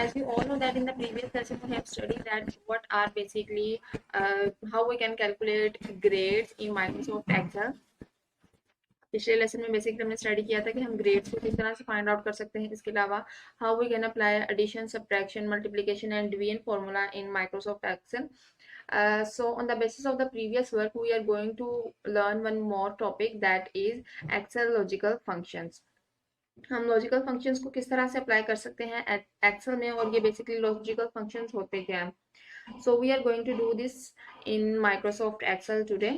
as we all know that in the previous session we have studied that what are basically how we can calculate grades in Microsoft Excel. पिछले lesson में basically हमने study किया था कि हम grades को किस तरह से फाइंड आउट कर सकते हैं. इसके अलावा how we can apply addition, subtraction, multiplication and division formula in Microsoft Excel. So on the basis of the previous work we are going to learn one more topic, that is Excel logical functions. हम logical functions को किस तरह से apply कर सकते हैं Excel में, और ये बेसिकली लॉजिकल फंक्शंस होते क्या हैं. So we are going to do this in Microsoft Excel today.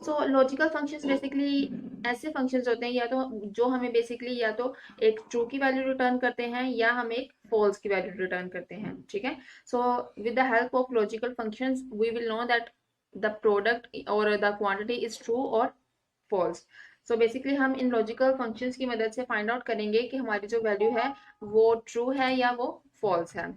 So logical functions basically ऐसे फंक्शंस होते हैं या तो जो हमें बेसिकली या तो एक ट्रू की वैल्यू रिटर्न करते हैं या हम एक फॉल्स की वैल्यू रिटर्न करते हैं. ठीक है. So with the help of logical functions we will know that the product और द क्वांटिटी इज ट्रू और फॉल्स. सो बेसिकली हम इन लॉजिकल फंक्शंस की मदद से फाइंड आउट करेंगे कि हमारी जो वैल्यू है वो ट्रू है या वो फॉल्स है.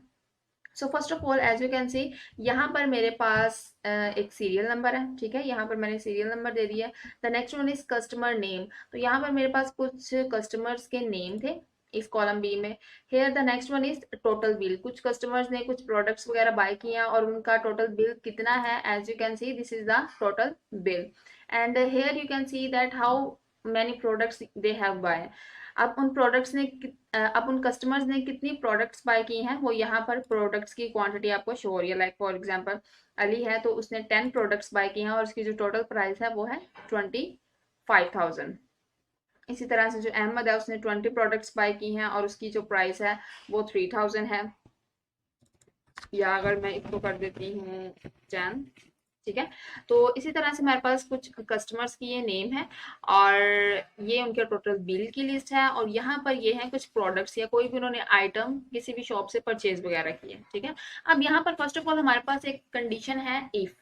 So first of all as you can see यहाँ पर मेरे पास एक सीरियल नंबर है. ठीक है. यहाँ पर मैंने सीरियल नंबर दे दिया. The next one is customer name. तो यहाँ पर मेरे पास कुछ कस्टमर्स के नेम थे इस कॉलम बी में. Here the next one is total bill. कुछ कस्टमर्स ने कुछ प्रोडक्ट्स वगैरह बाय किया और उनका टोटल बिल कितना है. As you can see this is the total bill. And here you can see that how many products they have buy. अब उन प्रोडक्ट्स ने अब उन कस्टमर्स ने कितनी प्रोडक्ट्स बाय की हैं वो यहाँ पर प्रोडक्ट्स की क्वांटिटी आपको शो हो रही है. लाइक फॉर एग्जांपल अली है तो उसने 10 प्रोडक्ट्स बाय की हैं और उसकी जो टोटल प्राइस है वो है 25,000. इसी तरह से जो अहमद है उसने 20 प्रोडक्ट्स बाय की हैं और उसकी जो प्राइस है वो 3,000 है. या अगर मैं इसको कर देती हूँ 10. ठीक है. तो इसी तरह से हमारे पास कुछ कस्टमर्स की ये नेम है और ये उनके टोटल बिल की लिस्ट है और यहाँ पर ये है कुछ प्रोडक्ट्स या कोई भी उन्होंने आइटम किसी भी शॉप से परचेज वगैरह की है. ठीक है. अब यहाँ पर फर्स्ट ऑफ ऑल हमारे पास एक कंडीशन है इफ.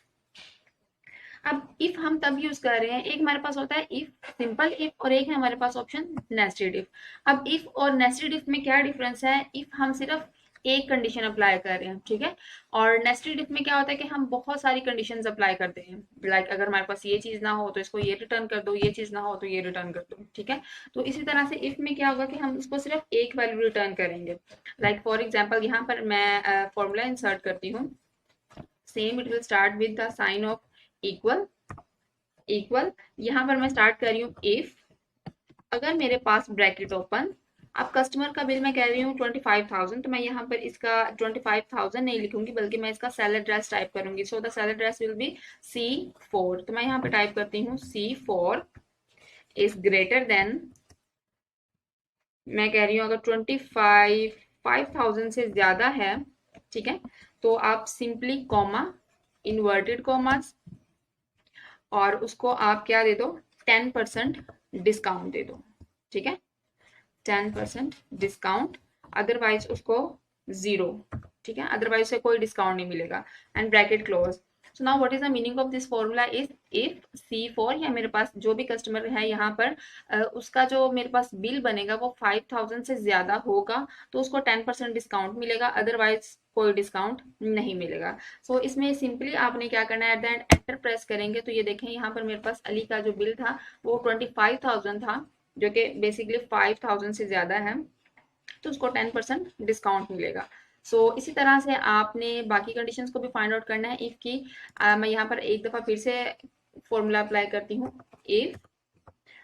अब इफ हम तब यूज कर रहे हैं, एक हमारे पास होता है इफ, सिंपल इफ, और एक है हमारे पास ऑप्शन नेस्टेड इफ. अब इफ और नेस्टेड इफ में क्या डिफरेंस है. इफ हम सिर्फ एक कंडीशन अप्लाई कर रहे हैं. ठीक है. और नेस्टेड इफ में क्या होता है कि हम बहुत सारी कंडीशंस अप्लाई करते हैं. लाइक अगर हमारे पास ये चीज ना हो तो इसको ये रिटर्न कर दो, ये चीज ना हो तो ये रिटर्न कर दो. ठीक है. तो इसी तरह से इफ में क्या होगा कि हम इसको सिर्फ एक वैल्यू रिटर्न करेंगे. लाइक फॉर एग्जाम्पल यहाँ पर मैं फॉर्मूला इंसर्ट करती हूँ. Same it will start with the sign of equal. Equal यहाँ पर मैं स्टार्ट कर रही हूँ इफ. अगर मेरे पास ब्रैकेट ओपन, अब कस्टमर का बिल मैं कह रही हूँ 25,000, तो मैं यहाँ पर इसका 25,000 नहीं लिखूंगी बल्कि मैं इसका सेल एड्रेस टाइप करूंगी. So the cell address will be C4. तो मैं यहाँ पर टाइप करती हूँ C4 इज ग्रेटर देन, मैं कह रही हूँ अगर 25,000 से ज्यादा है. ठीक है. तो आप सिंपली कॉमा, इन्वर्टेड कॉमास, और उसको आप क्या दे दो, 10% डिस्काउंट दे दो. ठीक है. 10% डिस्काउंट, अदरवाइज उसको 0. ठीक है. अदरवाइज से कोई डिस्काउंट नहीं मिलेगा. And bracket close. So now what is the meaning of this formula is if C4 या मेरे पास जो भी कस्टमर है यहाँ पर उसका जो मेरे पास बिल बनेगा वो 5,000 से ज्यादा होगा तो उसको 10% डिस्काउंट मिलेगा, अदरवाइज कोई डिस्काउंट नहीं मिलेगा. सो इसमें सिंपली आपने क्या करना है, at the end enter press करेंगे तो ये देखें यहाँ पर मेरे पास अली का जो बिल था वो 25,000 था जो कि बेसिकली 5,000 से ज्यादा है तो उसको 10% डिस्काउंट मिलेगा. सो इसी तरह से आपने बाकी कंडीशंस को भी फाइंड आउट करना है इफ की. मैं यहाँ पर एक दफा फिर से फॉर्मूला अप्लाई करती हूँ इफ.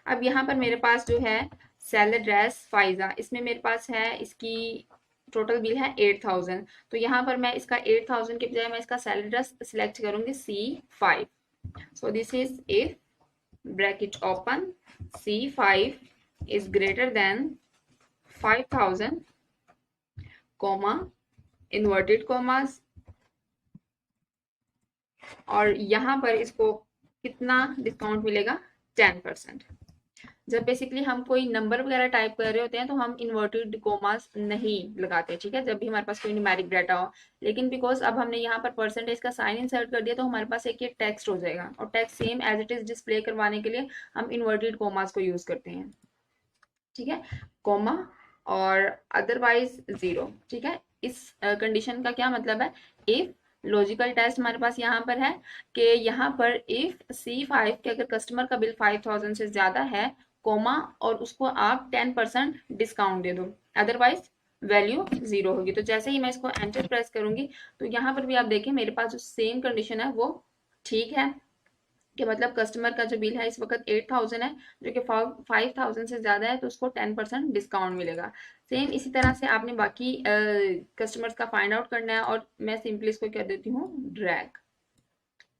अब यहाँ पर मेरे पास जो है सेल एड्रेस फाइजा, इसमें मेरे पास है इसकी टोटल बिल है 8,000. तो यहाँ पर मैं इसका 8,000 के बजाय मैं इसका सेल एड्रेस सिलेक्ट करूंगी C5. So this is if bracket open C5 is greater than 5,000 comma, inverted commas, और यहाँ पर इसको कितना डिस्काउंट मिलेगा, 10%. जब बेसिकली हम कोई नंबर वगैरह टाइप कर रहे होते हैं तो हम इन्वर्टेड कॉमास नहीं लगाते. ठीक है. जब भी हमारे पास कोई न्यूमेरिक डाटा हो, लेकिन बिकॉज अब हमने यहाँ पर परसेंटेज का साइन इंसर्ट कर दिया तो हमारे पास एक ये टेक्स्ट हो जाएगा और text same as it is display करवाने के लिए हम इन्वर्टेड कॉमास को यूज करते हैं. ठीक है. कॉमा और अदरवाइज 0. ठीक है. इस कंडीशन का क्या मतलब है, इफ लॉजिकल टेस्ट हमारे पास यहाँ पर है कि यहाँ पर इफ C5 के अगर कस्टमर का बिल 5,000 से ज्यादा है, कोमा, और उसको आप 10% डिस्काउंट दे दो, अदरवाइज वैल्यू 0 होगी। तो जैसे ही मैं इसको एंटर प्रेस करूंगी तो यहाँ पर भी आप देखें मेरे पास जो सेम कंडीशन है वो ठीक है, कि मतलब कस्टमर का जो बिल है इस वक्त 8000 है, जो कि 5000 से ज़्यादा है, तो उसको 10% डिस्काउंट मिलेगा। सेम इसी तरह से आपने बाकी कस्टमर्स का फाइंड आउट करना है, और मैं सिंपली इसको क्या देती हूँ, ड्रैग।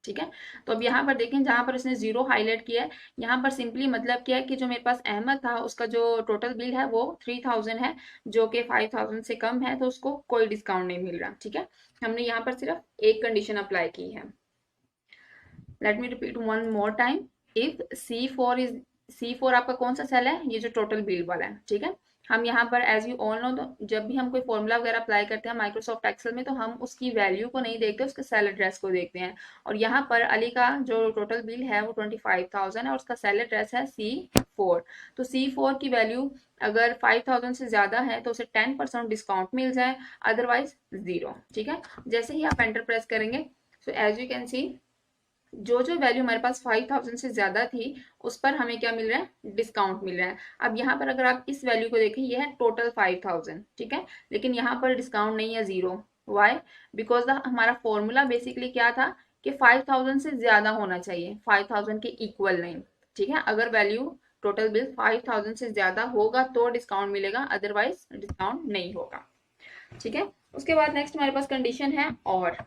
ठीक है, तो अब यहाँ पर देखें जहां पर इसने 0 हाईलाइट किया है, यहाँ पर सिंपली मतलब क्या है कि जो मेरे पास अहमद था उसका जो टोटल बिल है वो 3000 है, जो कि 5000 से कम है, तो उसको कोई डिस्काउंट नहीं मिल रहा। ठीक है, हमने यहाँ पर सिर्फ एक कंडीशन अप्लाई की है। Let me repeat one more time. If C4 आपका कौन सा सेल है, ये जो टोटल बिल वाला है। ठीक है, हम यहाँ पर एज यू ऑल नो, तो जब भी हम कोई फॉर्मूला वगैरह अप्लाई करते हैं माइक्रोसॉफ्ट एक्सेल में, तो हम उसकी वैल्यू को नहीं देखते, उसके सेल एड्रेस को देखते हैं। और यहाँ पर अली का जो टोटल बिल है वो 25000 है, और उसका सेल एड्रेस है C4। तो C4 की वैल्यू अगर 5000 से ज्यादा है तो उसे 10% डिस्काउंट मिल जाए, अदरवाइज 0। ठीक है, जैसे ही आप एंटर प्रेस करेंगे, so as you can see जो जो वैल्यू हमारे पास 5000 से ज्यादा थी उस पर हमें क्या मिल रहा है, डिस्काउंट मिल रहा है। अब यहाँ पर अगर आप इस वैल्यू को देखें, ये है टोटल 5000, ठीक है, लेकिन यहाँ पर डिस्काउंट नहीं है, 0। वाई? बिकॉज हमारा फॉर्मूला बेसिकली क्या था कि 5000 से ज्यादा होना चाहिए, 5000 के इक्वल नहीं। ठीक है, अगर वैल्यू टोटल बिल 5000 से ज्यादा होगा तो डिस्काउंट मिलेगा, अदरवाइज डिस्काउंट नहीं होगा। ठीक है, उसके बाद नेक्स्ट हमारे पास कंडीशन है और।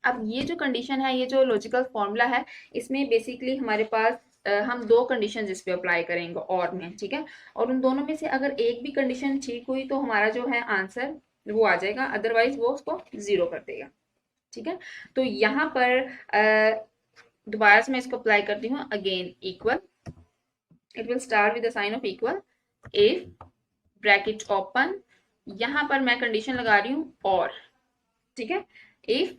अब ये जो कंडीशन है, ये जो लॉजिकल फॉर्मूला है, इसमें बेसिकली हमारे पास हम दो कंडीशन इस पे अप्लाई करेंगे और में। ठीक है, और उन दोनों में से अगर एक भी कंडीशन ठीक हुई तो हमारा जो है आंसर वो आ जाएगा, अदरवाइज वो उसको 0 कर देगा। ठीक है, तो यहाँ पर दोबारा से मैं इसको अप्लाई करती हूँ, again equal, it will start with the sign of equal, if bracket open, यहाँ पर मैं कंडीशन लगा रही हूँ और। ठीक है, इफ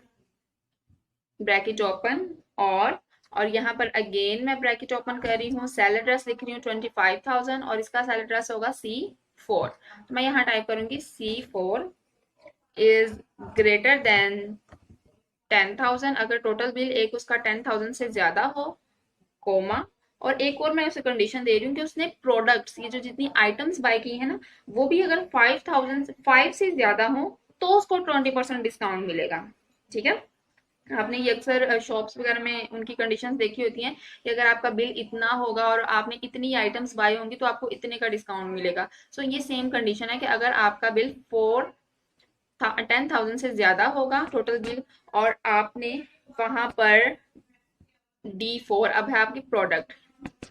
ब्रैकेट ओपन और यहाँ पर अगेन मैं ब्रैकेट ओपन कर रही हूँ, सेल एड्रेस लिख रही हूँ 25000, और इसका सेल एड्रेस होगा C4। तो मैं यहाँ टाइप करूंगी C4 इज ग्रेटर देन 10,000, अगर टोटल बिल एक उसका 10,000 से ज्यादा हो, कोमा, और एक और मैं उसे कंडीशन दे रही हूँ कि उसने प्रोडक्ट्स, ये जो जितनी आइटम्स बाय की है ना, वो भी अगर 5 से ज्यादा हो तो उसको 20% डिस्काउंट मिलेगा। ठीक है, आपने ये अक्सर शॉप्स वगैरह में उनकी कंडीशंस देखी होती हैं कि अगर आपका बिल इतना होगा और आपने इतनी आइटम्स बाय होंगी तो आपको इतने का डिस्काउंट मिलेगा। सो ये सेम कंडीशन है कि अगर आपका बिल 10,000 से ज्यादा होगा टोटल बिल, और आपने वहां पर D4, अब है आपकी प्रोडक्ट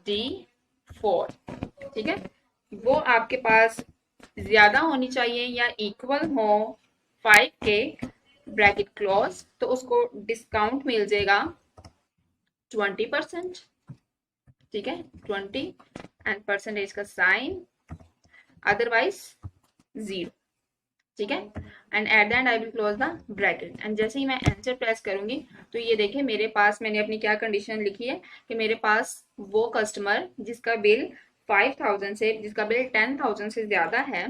D4, ठीक है, वो आपके पास ज्यादा होनी चाहिए या इक्वल हो 5 के, ब्रैकेट क्लोज, तो उसको डिस्काउंट मिल जाएगा 20%। ठीक है, 20 एंड परसेंटेज का साइन, अदरवाइज 0। ठीक है, and at the and I will close the bracket, and जैसे ही मैं एंटर प्रेस करूंगी तो ये देखिए मेरे पास मैंने अपनी क्या कंडीशन लिखी है कि मेरे पास वो कस्टमर जिसका बिल 5000 से, जिसका बिल 10,000 से ज्यादा है,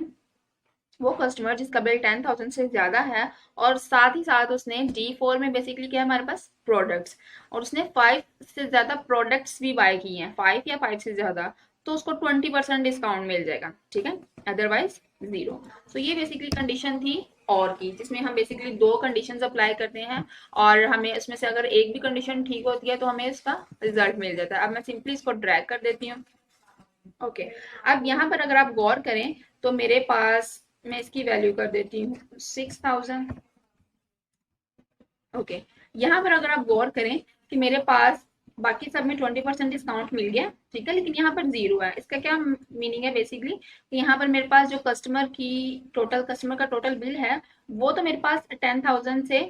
वो कस्टमर जिसका बिल 10,000 से ज्यादा है, और साथ ही साथ उसने D4 में बेसिकली क्या है हमारे पास, प्रोडक्ट्स, और उसने 5 से ज्यादा प्रोडक्ट्स भी बाय किए हैं, 5 या 5 से ज्यादा, तो उसको 20% डिस्काउंट मिल जाएगा। ठीक है, अदरवाइज 0। तो ये बेसिकली कंडीशन थी और की, जिसमें हम बेसिकली दो कंडीशंस अप्लाई करते हैं, और हमें इसमें से अगर एक भी कंडीशन ठीक होती है तो हमें इसका रिजल्ट मिल जाता है। अब मैं सिंपली इसको ड्रैग कर देती हूँ। ओके, अब यहाँ पर अगर आप गौर करें तो मेरे पास, मैं इसकी वैल्यू कर देती हूँ 6000। ओके, यहाँ पर अगर आप गौर करें कि मेरे पास बाकी सब में 20% डिस्काउंट मिल गया, ठीक है, लेकिन यहाँ पर 0 है। इसका क्या मीनिंग है बेसिकली कि यहाँ पर मेरे पास जो कस्टमर का टोटल बिल है वो तो मेरे पास 10,000 से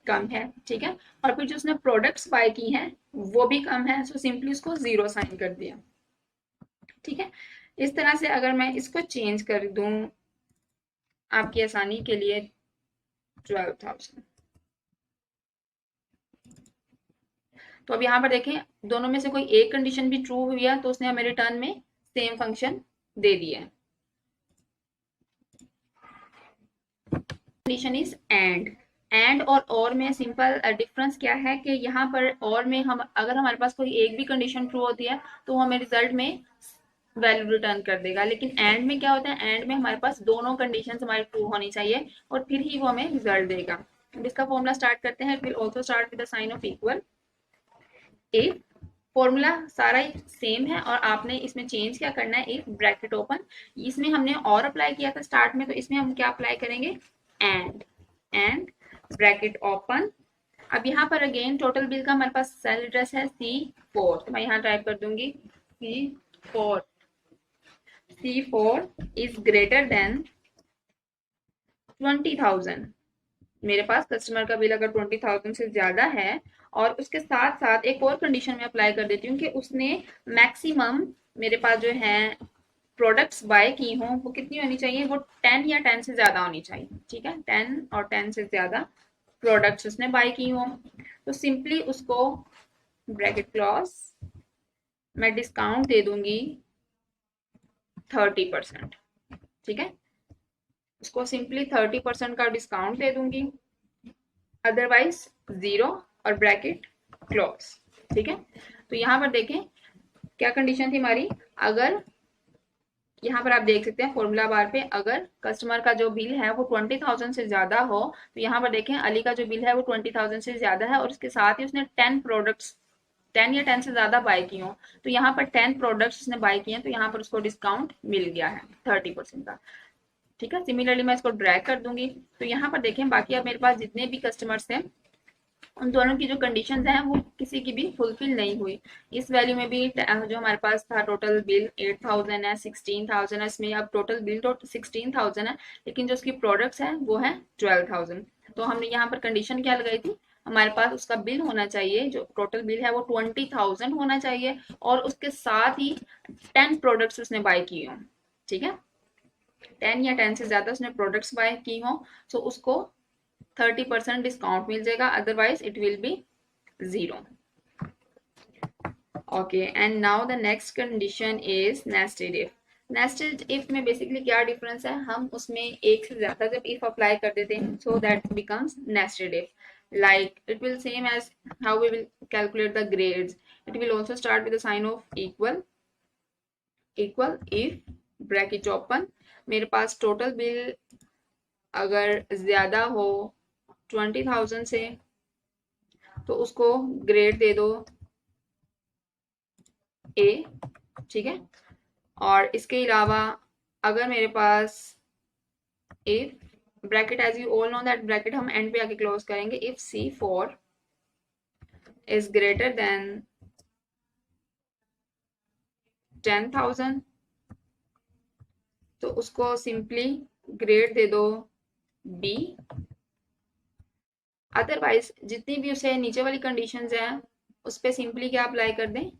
कम है। ठीक है, और फिर जो उसने प्रोडक्ट्स बाय की हैं वो भी कम है, सो सिंपली उसको 0 साइन कर दिया। ठीक है, इस तरह से अगर मैं इसको चेंज कर दूं आपकी आसानी के लिए 12,000, तो अब यहाँ पर देखें दोनों में से कोई एक कंडीशन भी ट्रू हुई है तो उसने हमें रिटर्न में सेम फंक्शन दे दिया है। कंडीशन इज एंड और में सिंपल डिफरेंस क्या है कि यहाँ पर और में हम, अगर हमारे पास कोई एक भी कंडीशन ट्रू होती है तो हमें रिजल्ट में वैल्यू रिटर्न कर देगा। लेकिन एंड में क्या होता है, एंड में हमारे पास दोनों कंडीशंस हमारी ट्रू होनी चाहिए और फिर ही वो हमें रिजल्ट देगा। अब इसका फॉर्मूला स्टार्ट करते हैं। It will also start with the sign of equal. If formula सारा सेम है और आपने इसमें चेंज क्या करना है, इफ ब्रैकेट ओपन, इसमें हमने और अप्लाई किया था स्टार्ट में, तो इसमें हम क्या अप्लाई करेंगे, एंड ब्रैकेट ओपन। अब यहाँ पर अगेन टोटल बिल का हमारे पास सेल एड्रेस है C4, तो मैं यहाँ टाइप कर दूंगी C4, C4 is greater than 20,000। मेरे पास कस्टमर का बिल अगर 20,000 से ज्यादा है, और उसके साथ साथ एक और कंडीशन में अप्लाई कर देती हूँ कि उसने मैक्सिमम मेरे पास जो है प्रोडक्ट्स बाय की हों, वो कितनी होनी चाहिए, वो 10 या 10 से ज्यादा होनी चाहिए। ठीक है, 10 और 10 से ज्यादा प्रोडक्ट्स उसने बाय की हों, तो सिंपली उसको ब्रैकेट क्लॉज मैं डिस्काउंट दे दूंगी 30%। ठीक है, उसको सिंपली 30% का डिस्काउंट दे दूंगी, अदरवाइज 0 और ब्रैकेट क्लोज। ठीक है, तो यहाँ पर देखें क्या कंडीशन थी हमारी। अगर यहाँ पर आप देख सकते हैं फॉर्मूला बार पे, अगर कस्टमर का जो बिल है वो 20,000 से ज्यादा हो, तो यहाँ पर देखें अली का जो बिल है वो 20,000 से ज्यादा है और उसके साथ ही उसने 10 प्रोडक्ट्स 10 या 10 से ज्यादा बाय की हो, तो यहाँ पर 10 प्रोडक्ट्स उसने बाय किए हैं, तो यहाँ पर उसको डिस्काउंट मिल गया है 30% का। ठीक है, सिमिलरली मैं इसको ड्रैग कर दूंगी, तो यहाँ पर देखें बाकी अब मेरे पास जितने भी कस्टमर्स हैं उन दोनों की जो कंडीशंस हैं वो किसी की भी फुलफिल नहीं हुई। इस वैल्यू में भी जो हमारे पास था टोटल बिल 8,000 है, 16,000 है, इसमें अब टोटल बिल 16,000 है, लेकिन जो उसकी प्रोडक्ट्स है वो है 12,000। तो हमने यहाँ पर कंडीशन क्या लगाई थी, हमारे पास उसका बिल होना चाहिए, जो टोटल बिल है वो 20,000 होना चाहिए और उसके साथ ही 10 प्रोडक्ट्स उसने बाय किए हों। ठीक है, 10 या 10 से ज्यादा उसने प्रोडक्ट्स बाय की हों, तो उसको 30% डिस्काउंट मिल जाएगा, otherwise it will be 0। Okay, and now the next condition is nested if. Nested if में बेसिकली क्या डिफरेंस है, हम उसमें एक से ज्यादा जब इफ अप्लाई कर देते हैं so that becomes nested if. like it will same as how we will calculate the grades. It will also start with the sign of equal if bracket open, मेरे पास टोटल बिल अगर ज्यादा हो 20,000 से, तो उसको ग्रेड दे दो A। ठीक है, और इसके अलावा अगर मेरे पास if bracket, as you all know that bracket हम एंड पे आके क्लोज करेंगे, if C4 is greater than 10,000, तो उसको सिंपली ग्रेड दे दो B। अदरवाइज जितनी भी उसे नीचे वाली कंडीशंस हैं उस पे सिंपली क्या अप्लाई कर दें,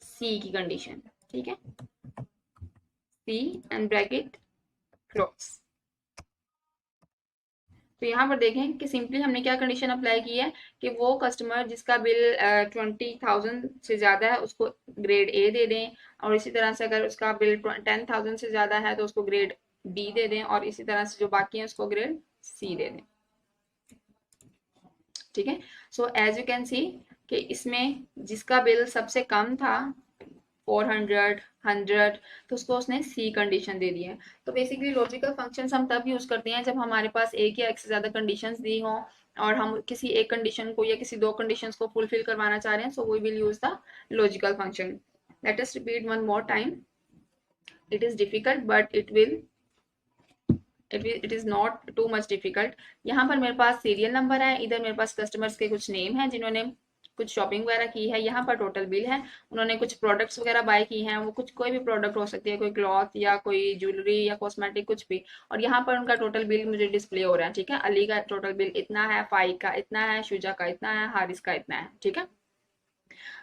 C की कंडीशन। ठीक है, C एंड ब्रैकेट क्लोज। तो यहाँ पर देखें कि सिंपली हमने क्या कंडीशन अप्लाई की है कि वो कस्टमर जिसका बिल 20,000 से ज़्यादा है उसको ग्रेड A दे दें, और इसी तरह से अगर उसका बिल 10,000 से ज़्यादा है तो उसको ग्रेड B दे दें, और इसी तरह से जो बाकी हैं उसको ग्रेड C दे दें। ठीक है, so as you can see कि इसमें जिसका बिल सबसे कम था 400, 100, तो उसको उसने सी कंडीशन दे दी है। तो बेसिकली लॉजिकल फंक्शंस हम तब यूज करते हैं जब हमारे पास एक या एक से ज्यादा कंडीशंस दी हों और हम किसी एक कंडीशन को या किसी दो कंडीशंस को फुलफिल करवाना चाह रहे हैं, so we will use the logical function. Let us repeat one more time. It is difficult but it is not too much difficult. यहाँ पर मेरे पास सीरियल नंबर है, इधर मेरे पास कस्टमर्स के कुछ नेम है जिन्होंने कुछ शॉपिंग वगैरह की है, यहाँ पर टोटल बिल है, उन्होंने कुछ प्रोडक्ट्स वगैरह बाय की हैं, वो कुछ कोई भी प्रोडक्ट हो सकती है, कोई क्लॉथ या कोई ज्वेलरी या कॉस्मेटिक कुछ भी, और यहाँ पर उनका टोटल बिल मुझे डिस्प्ले हो रहा है। ठीक है, अली का टोटल बिल इतना है, फाइक का इतना है, शुजा का इतना है, हारिस का इतना है। ठीक है,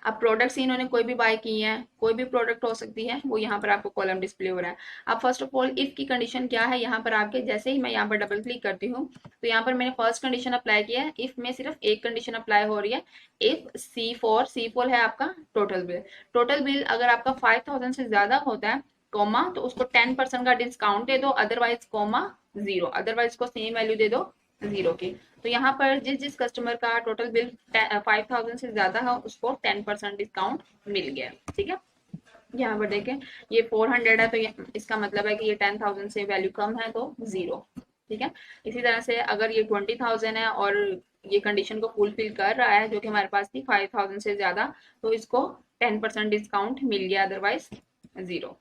अब प्रोडक्ट्स इन्होंने कोई भी बाय की है, कोई भी प्रोडक्ट हो सकती है, वो यहाँ पर आपको कॉलम डिस्प्ले हो रहा है। अब फर्स्ट ऑफ ऑल इफ की कंडीशन क्या है, यहाँ पर आपके जैसे ही मैं यहाँ पर डबल क्लिक करती हूँ तो यहाँ पर मैंने फर्स्ट कंडीशन अप्लाई किया है, इफ में सिर्फ एक कंडीशन अप्लाई हो रही है, इफ C4 है आपका टोटल बिल। टोटल बिल अगर आपका 5,000 से ज्यादा होता है कोमा, तो उसको 10% का डिस्काउंट दे दो, अदरवाइज कोमा 0, अदरवाइज को सेम वैल्यू दे दो 0 की। तो यहाँ पर जिस जिस कस्टमर का टोटल बिल 5,000 से ज्यादा है उसको 10% डिस्काउंट मिल गया। ठीक है, यहाँ पर देखें ये 400 है, तो इसका मतलब है कि ये 10,000 से वैल्यू कम है तो 0। ठीक है, इसी तरह से अगर ये 20,000 है और ये कंडीशन को फुलफिल कर रहा है जो कि हमारे पास थी 5,000 से ज्यादा, तो इसको 10% डिस्काउंट मिल गया, अदरवाइज 0।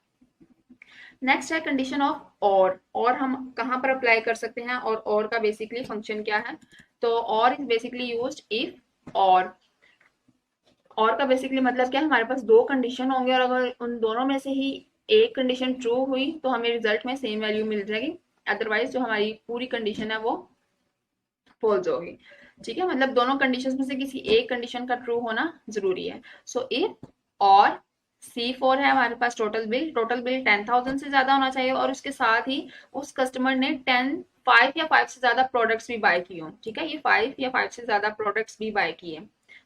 नेक्स्ट है कंडीशन ऑफ और हम कहाँ पर अप्लाई कर सकते हैं, और का बेसिकली फंक्शन क्या है, तो और इज बेसिकली यूज्ड इफ और का बेसिकली मतलब क्या है, हमारे पास दो कंडीशन होंगे और अगर उन दोनों में से ही एक कंडीशन ट्रू हुई तो हमें रिजल्ट में सेम वैल्यू मिल जाएगी, अदरवाइज जो हमारी पूरी कंडीशन है वो फॉल्स होगी। ठीक है, मतलब दोनों कंडीशंस में से किसी एक कंडीशन का ट्रू होना जरूरी है। सो इफ और C4 है हमारे पास, टोटल बिल 10,000 से ज्यादा होना चाहिए और उसके साथ ही उस कस्टमर ने 5 या 5 से ज्यादा प्रोडक्ट्स भी बाय किए हो। ठीक है, ये 5 या 5 से ज्यादा प्रोडक्ट्स भी बाय किए,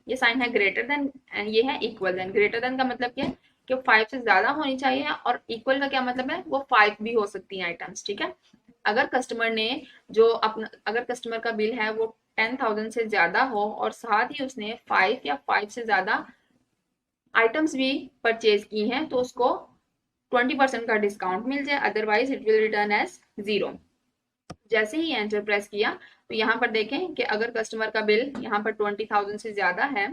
ये साइन है ग्रेटर देन, ये है इक्वल देन। ग्रेटर देन का मतलब क्या है कि 5 से ज्यादा होनी चाहिए, और इक्वल का क्या मतलब है, वो 5 भी हो सकती हैं आइटम्स। ठीक है, अगर कस्टमर ने जो अपना अगर कस्टमर का बिल है वो 10,000 से ज्यादा हो और साथ ही उसने 5 या 5 से ज्यादा आइटम्स भी परचेज की हैं, तो उसको 20% का डिस्काउंट मिल जाए, otherwise it will return as 0। जैसे ही एंटर प्रेस किया तो यहाँ पर देखें कि अगर कस्टमर का बिल यहाँ पर 20,000 से ज्यादा है,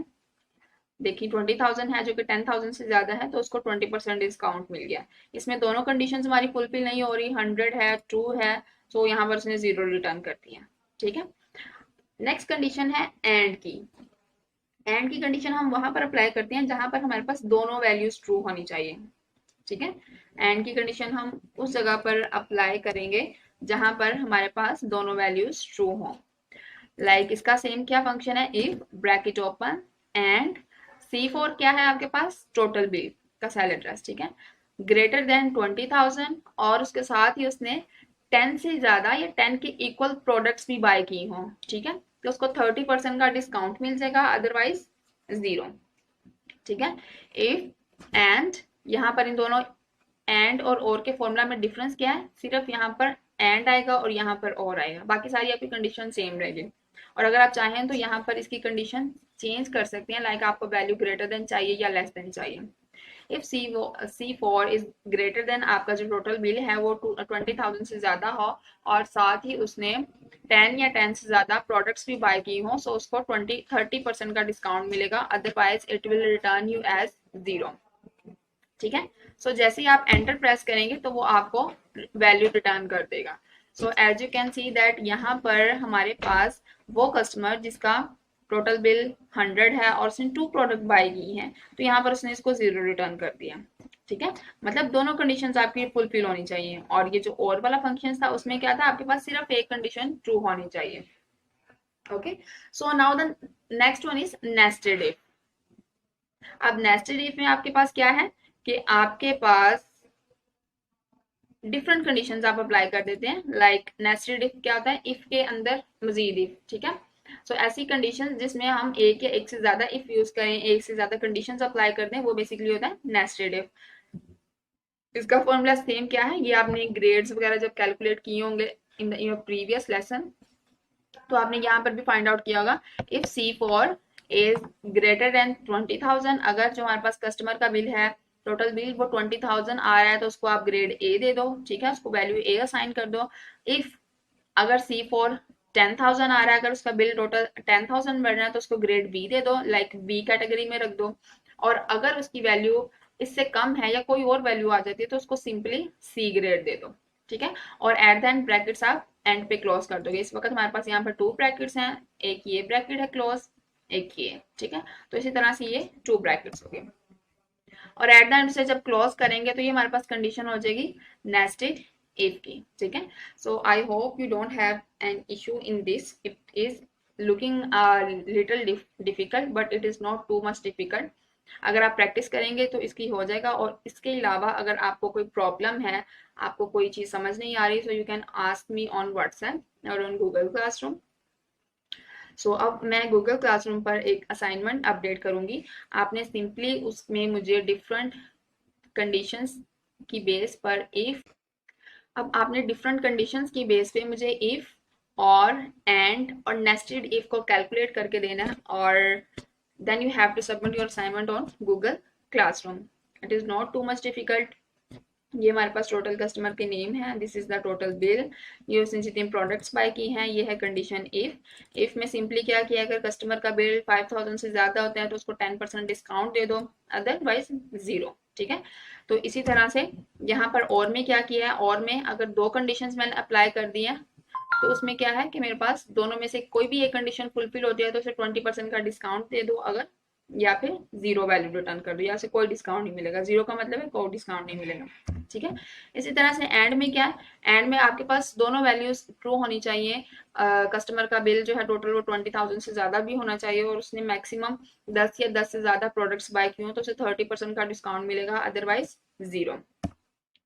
देखिए 20,000 है जो कि 10,000 से ज्यादा है, तो उसको 20% डिस्काउंट मिल गया। इसमें दोनों कंडीशंस हमारी फुलफिल नहीं हो रही, 100 है, ट्रू है, तो यहाँ पर उसने 0 रिटर्न कर दिया। ठीक है, नेक्स्ट कंडीशन है एंड की कंडीशन हम वहां पर अप्लाई करते हैं जहां पर हमारे पास दोनों वैल्यूज ट्रू होनी चाहिए। ठीक है, एंड की कंडीशन हम उस जगह पर अप्लाई करेंगे जहां पर हमारे पास दोनों वैल्यूज ट्रू हो। लाइक इसका सेम क्या फंक्शन है, if bracket open and C4 क्या है आपके पास, टोटल बिल का सेल एड्रेस। ठीक है, ग्रेटर देन 20,000 और उसके साथ ही उसने 10 से ज्यादा या 10 के इक्वल प्रोडक्ट्स भी बाय की हो। ठीक है, तो उसको 30% का डिस्काउंट मिल जाएगा, अदरवाइज 0। ठीक है, इफ एंड, यहाँ पर इन दोनों एंड और के फॉर्मूला में डिफरेंस क्या है, सिर्फ यहाँ पर एंड आएगा और यहाँ पर और आएगा, बाकी सारी आपकी कंडीशन सेम रहेगी। और अगर आप चाहें तो यहाँ पर इसकी कंडीशन चेंज कर सकते हैं, लाइक आपको वैल्यू ग्रेटर देन चाहिए या लेस देन चाहिए। If C4 is greater than, आपका जो टोटल बिल है वो 20,000 से ज्यादा हो और साथ ही उसने 10 या 10 से ज्यादा प्रोडक्ट्स भी बाय की हो, सो उसको 30% का डिस्काउंट मिलेगा, otherwise it will return you as 0। ठीक है, सो जैसे ही आप एंटर प्रेस करेंगे तो वो आपको वैल्यू रिटर्न कर देगा। So as you can see that यहाँ पर हमारे पास वो कस्टमर जिसका टोटल बिल 100 है और उसने 2 प्रोडक्ट बाय की हैं, तो यहाँ पर उसने इसको 0 रिटर्न कर दिया। ठीक है, मतलब दोनों कंडीशंस आपकी फुलफिल होनी चाहिए, और ये जो और वाला फंक्शन था उसमें क्या था, आपके पास सिर्फ एक कंडीशन ट्रू होनी चाहिए। Okay, so now the next one is nested if. अब नेस्टेड इफ में आपके पास क्या है कि आपके पास डिफरेंट कंडीशंस आप अप्लाई कर देते हैं। लाइक नेस्टेड इफ क्या होता है, इफ के अंदर मजीद इफ। ठीक है, सो ऐसी कंडीशंस जिसमें हम एक या एक से ज्यादा इफ यूज करें, एक से ज्यादा कंडीशंस अप्लाई कर दें, वो बेसिकली होता है नेस्टेड इफ। इसका फॉर्मूला सेम क्या है, ये आपने ग्रेड्स वगैरह जब कैलकुलेट किए होंगे इन योर प्रीवियस लेसन, तो आपने यहाँ पर भी फाइंड आउट किया होगा। If C4 is greater than 20,000, अगर जो हमारे पास कस्टमर का बिल है, टोटल बिल वो 20,000 आ रहा है, तो उसको आप ग्रेड A दे दो। ठीक है, उसको वैल्यू A असाइन कर दो। इफ अगर C4 10,000 आ रहा है, अगर उसका बिल टोटल 10,000 बढ़ रहा है, तो उसको ग्रेड B दे दो, लाइक B कैटेगरी में रख दो। और अगर उसकी वैल्यू इससे कम है या कोई और वैल्यू आ जाती है, तो उसको सिंपली C ग्रेड दे दो। ठीक है, और एट द एंड ब्रैकेट्स आप एंड पे क्लोज कर दोगे। इस वक्त हमारे पास यहाँ पर 2 ब्रैकेट्स हैं, एक ये ब्रैकेट है क्लोज, एक ये। ठीक है, तो इसी तरह से ये 2 ब्रैकेट्स हो गए, और एट द एंड से जब क्लोज करेंगे तो ये हमारे पास कंडीशन हो जाएगी नेस्टेड इफ की। ठीक है, so I hope you don't have an issue in this. It is looking little difficult, but it is not too much difficult. अगर आप प्रैक्टिस करेंगे तो इसकी हो जाएगा। और इसके अलावा अगर आपको कोई प्रॉब्लम है, आपको कोई चीज समझ नहीं आ रही, so you can ask me on WhatsApp और ऑन गूगल क्लासरूम। सो अब मैं गूगल क्लासरूम पर एक असाइनमेंट अपडेट करूंगी। आपने सिंपली उसमें मुझे डिफरेंट कंडीशंस की बेस पर इफ, अब आपने डिफरेंट कंडीशंस की बेस पे मुझे इफ और एंड और नेस्टेड इफ को कैलकुलेट करके देना है, और then you have to submit your assignment on Google Classroom. It is not too much difficult. ये हमारे पास टोटल कस्टमर के नेम है, this is the total bill, ये उसने जितने प्रोडक्ट्स बाय की हैं, ये है कंडीशन इफ में सिंपली क्या किया, अगर कस्टमर का बिल 5000 से ज्यादा होता है तो उसको 10% डिस्काउंट दे दो, अदरवाइज जीरो। ठीक है, तो इसी तरह से यहाँ पर और में क्या किया है, और में अगर दो कंडीशंस मैंने अप्लाई कर दी है तो उसमें क्या है कि मेरे पास दोनों में से कोई भी एक कंडीशन फुलफिल होती है तो उसे 20% का डिस्काउंट दे दो अगर, या फिर जीरो वैल्यू रिटर्न कर दो, या से कोई डिस्काउंट नहीं मिलेगा, जीरो का मतलब है कोई डिस्काउंट नहीं मिलेगा। ठीक है, इसी तरह से एंड में क्या है, एंड में आपके पास दोनों वैल्यूज ट्रू होनी चाहिए। कस्टमर का बिल जो है टोटल वो 20,000 से ज्यादा भी होना चाहिए और उसने मैक्सिमम 10 या 10 से ज्यादा प्रोडक्ट्स बाय किए हो तो उसे 30% का डिस्काउंट मिलेगा, अदरवाइज जीरो।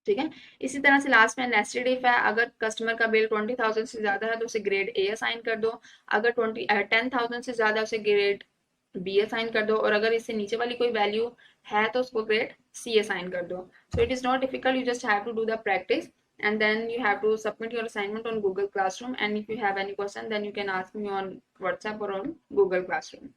ठीक है, इसी तरह से लास्ट में नेस्टेड इफ है, अगर कस्टमर का बिल 20,000 से ज्यादा है तो उसे ग्रेड ए असाइन कर दो, अगर 10,000 से ज्यादा उसे ग्रेड बी असाइन कर दो, और अगर इससे नीचे वाली कोई वैल्यू है तो उसको ग्रेड सी असाइन कर दो। So it is not difficult, you just have to do the practice and then you have to submit your assignment on Google Classroom, and if you have any question then you can ask me on WhatsApp or on Google Classroom.